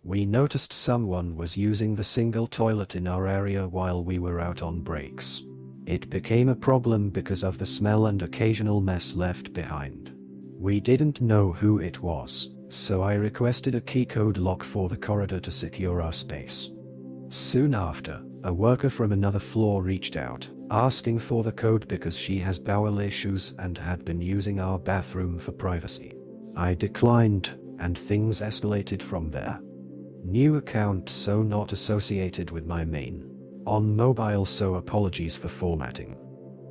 We noticed someone was using the single toilet in our area while we were out on breaks. It became a problem because of the smell and occasional mess left behind. We didn't know who it was, so I requested a key code lock for the corridor to secure our space. Soon after, a worker from another floor reached out, asking for the code because she has bowel issues and had been using our bathroom for privacy. I declined, and things escalated from there. New account, so not associated with my main. On mobile, so apologies for formatting.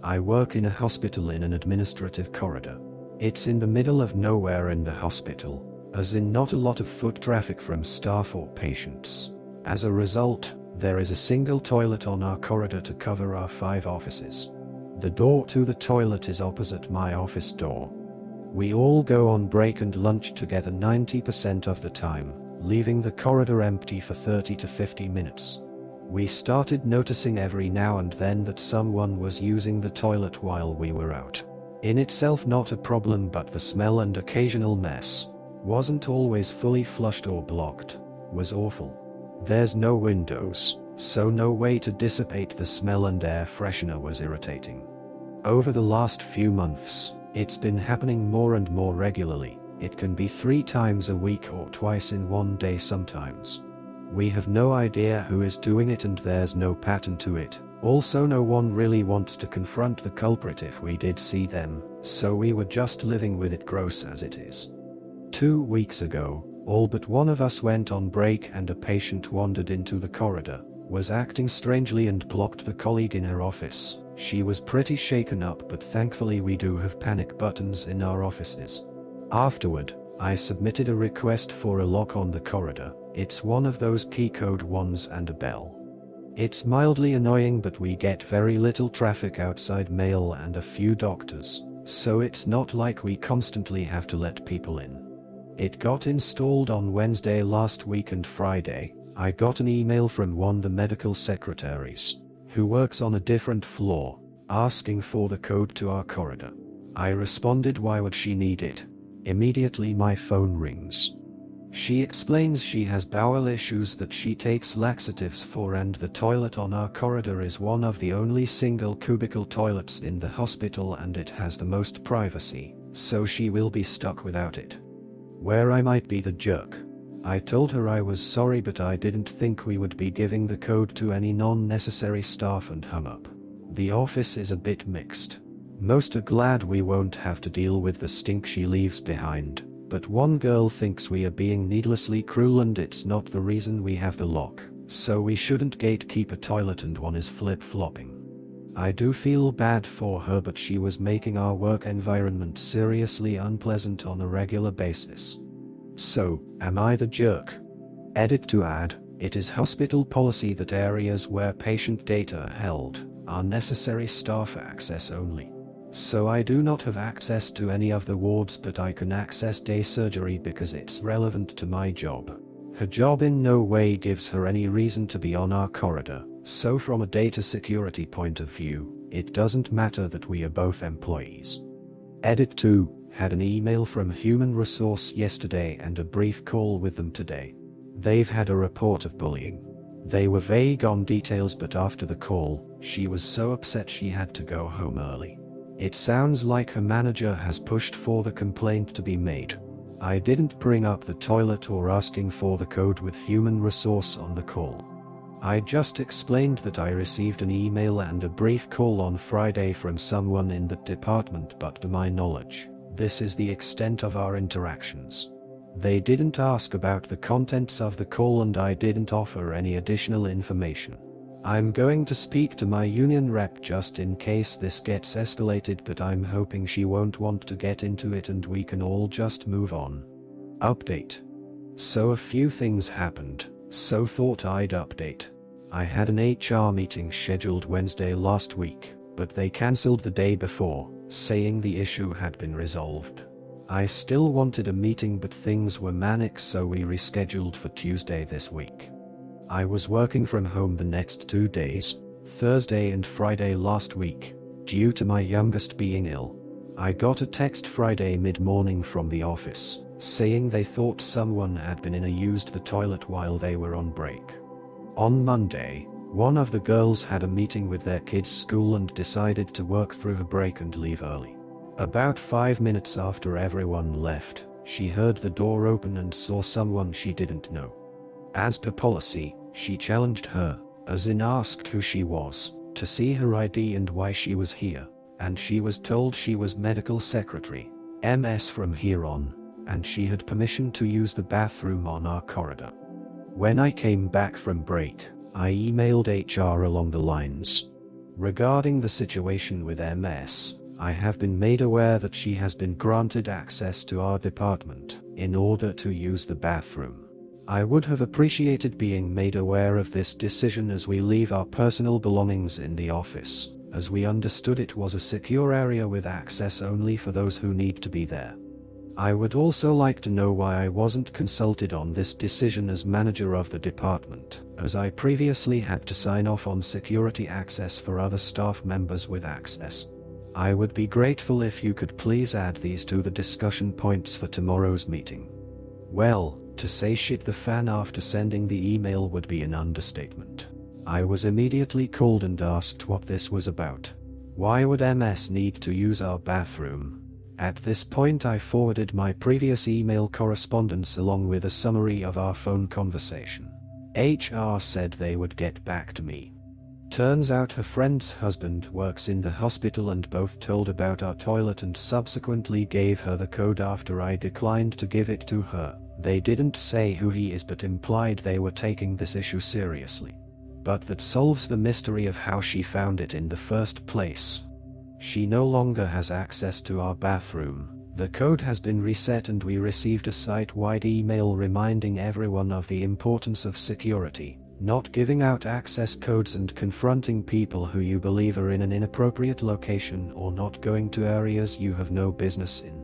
I work in a hospital in an administrative corridor. It's in the middle of nowhere in the hospital, as in not a lot of foot traffic from staff or patients. As a result, there is a single toilet on our corridor to cover our 5 offices. The door to the toilet is opposite my office door. We all go on break and lunch together 90% of the time, leaving the corridor empty for 30 to 50 minutes. We started noticing every now and then that someone was using the toilet while we were out. In itself not a problem, but the smell and occasional mess wasn't always fully flushed or blocked, was awful. There's no windows, so no way to dissipate the smell, and air freshener was irritating. Over the last few months, it's been happening more and more regularly. It can be 3 times a week or twice in one day sometimes. We have no idea who is doing it, and there's no pattern to it. Also, no one really wants to confront the culprit if we did see them, so we were just living with it, gross as it is. 2 weeks ago, all but one of us went on break and a patient wandered into the corridor, was acting strangely and blocked the colleague in her office. She was pretty shaken up, but thankfully we do have panic buttons in our offices. Afterward, I submitted a request for a lock on the corridor. It's one of those key code ones and a bell. It's mildly annoying, but we get very little traffic outside, mail and a few doctors, so it's not like we constantly have to let people in. It got installed on Wednesday last week, and Friday, I got an email from one of the medical secretaries, who works on a different floor, asking for the code to our corridor. I responded, why would she need it? Immediately my phone rings. She explains she has bowel issues that she takes laxatives for, and the toilet on our corridor is one of the only single cubicle toilets in the hospital, and it has the most privacy, so she will be stuck without it. Where I might be the jerk. I told her I was sorry, but I didn't think we would be giving the code to any non-necessary staff, and hung up. The office is a bit mixed. Most are glad we won't have to deal with the stink she leaves behind, but one girl thinks we are being needlessly cruel, and it's not the reason we have the lock, so we shouldn't gatekeep a toilet, and one is flip-flopping. I do feel bad for her, but she was making our work environment seriously unpleasant on a regular basis. So, am I the jerk? Edit to add, it is hospital policy that areas where patient data are held are necessary staff access only. So I do not have access to any of the wards, but I can access day surgery because it's relevant to my job. Her job in no way gives her any reason to be on our corridor, so from a data security point of view, it doesn't matter that we are both employees. Edit 2, had an email from Human Resource yesterday and a brief call with them today. They've had a report of bullying. They were vague on details, but after the call, she was so upset she had to go home early. It sounds like her manager has pushed for the complaint to be made. I didn't bring up the toilet or asking for the code with Human Resource on the call. I just explained that I received an email and a brief call on Friday from someone in that department, but to my knowledge, this is the extent of our interactions. They didn't ask about the contents of the call, and I didn't offer any additional information. I'm going to speak to my union rep just in case this gets escalated, but I'm hoping she won't want to get into it and we can all just move on. Update. So a few things happened, so thought I'd update. I had an HR meeting scheduled Wednesday last week, but they cancelled the day before, saying the issue had been resolved. I still wanted a meeting, but things were manic, so we rescheduled for Tuesday this week. I was working from home the next 2 days, Thursday and Friday last week, due to my youngest being ill. I got a text Friday mid-morning from the office, saying they thought someone had been in and used the toilet while they were on break. On Monday, one of the girls had a meeting with their kids' school and decided to work through her break and leave early. About 5 minutes after everyone left, she heard the door open and saw someone she didn't know. As per policy, she challenged her, as in asked who she was, to see her ID and why she was here, and she was told she was medical secretary, MS from here on, and she had permission to use the bathroom on our corridor. When I came back from break, I emailed HR along the lines. Regarding the situation with MS, I have been made aware that she has been granted access to our department in order to use the bathroom. I would have appreciated being made aware of this decision as we leave our personal belongings in the office, as we understood it was a secure area with access only for those who need to be there. I would also like to know why I wasn't consulted on this decision as manager of the department, as I previously had to sign off on security access for other staff members with access. I would be grateful if you could please add these to the discussion points for tomorrow's meeting. Well, to say shit the fan after sending the email would be an understatement. I was immediately called and asked what this was about. Why would MS need to use our bathroom? At this point I forwarded my previous email correspondence along with a summary of our phone conversation. HR said they would get back to me. Turns out her friend's husband works in the hospital and both told about our toilet and subsequently gave her the code after I declined to give it to her. They didn't say who he is but implied they were taking this issue seriously. But that solves the mystery of how she found it in the first place. She no longer has access to our bathroom. The code has been reset and we received a site-wide email reminding everyone of the importance of security, not giving out access codes and confronting people who you believe are in an inappropriate location or not going to areas you have no business in.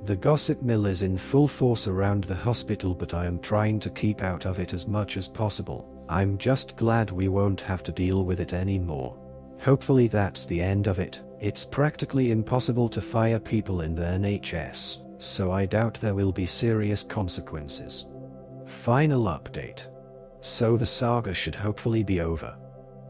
The gossip mill is in full force around the hospital, but I am trying to keep out of it as much as possible. I'm just glad we won't have to deal with it anymore. Hopefully that's the end of it. It's practically impossible to fire people in the NHS, so I doubt there will be serious consequences. Final update. So the saga should hopefully be over.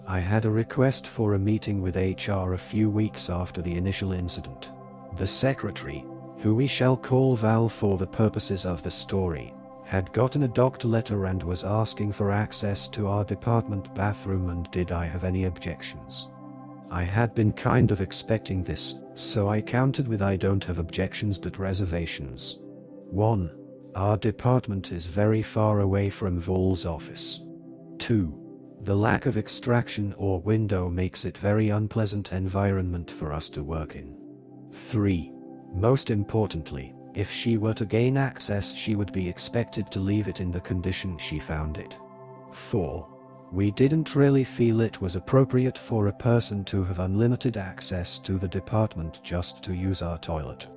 I had a request for a meeting with HR a few weeks after the initial incident. The secretary, who we shall call Val for the purposes of the story, had gotten a docked letter and was asking for access to our department bathroom, and did I have any objections? I had been kind of expecting this, so I countered with I don't have objections but reservations. 1. Our department is very far away from Vol's office. 2. The lack of extraction or window makes it very unpleasant environment for us to work in. 3. Most importantly, if she were to gain access, she would be expected to leave it in the condition she found it. 4. We didn't really feel it was appropriate for a person to have unlimited access to the department just to use our toilet.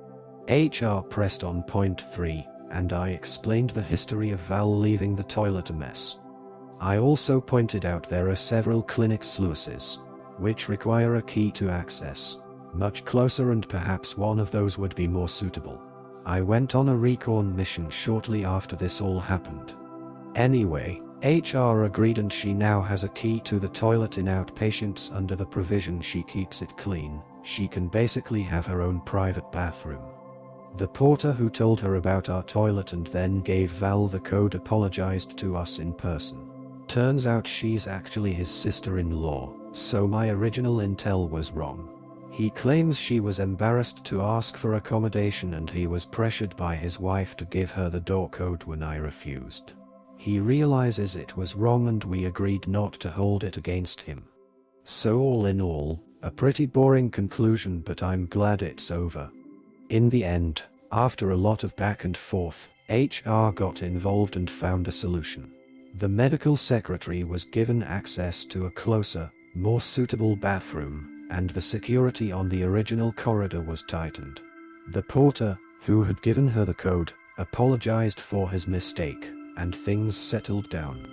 HR pressed on point 3, and I explained the history of Val leaving the toilet a mess. I also pointed out there are several clinic sluices, which require a key to access, much closer, and perhaps one of those would be more suitable. I went on a recon mission shortly after this all happened. Anyway, HR agreed and she now has a key to the toilet in outpatients under the provision she keeps it clean. She can basically have her own private bathroom. The porter who told her about our toilet and then gave Val the code apologized to us in person. Turns out she's actually his sister-in-law, so my original intel was wrong. He claims she was embarrassed to ask for accommodation and he was pressured by his wife to give her the door code when I refused. He realizes it was wrong and we agreed not to hold it against him. So all in all, a pretty boring conclusion, but I'm glad it's over. In the end, after a lot of back and forth, HR got involved and found a solution. The medical secretary was given access to a closer, more suitable bathroom, and the security on the original corridor was tightened. The porter, who had given her the code, apologized for his mistake, and things settled down.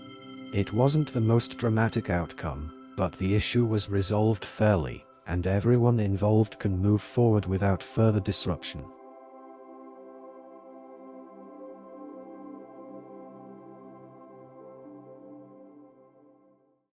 It wasn't the most dramatic outcome, but the issue was resolved fairly, and everyone involved can move forward without further disruption.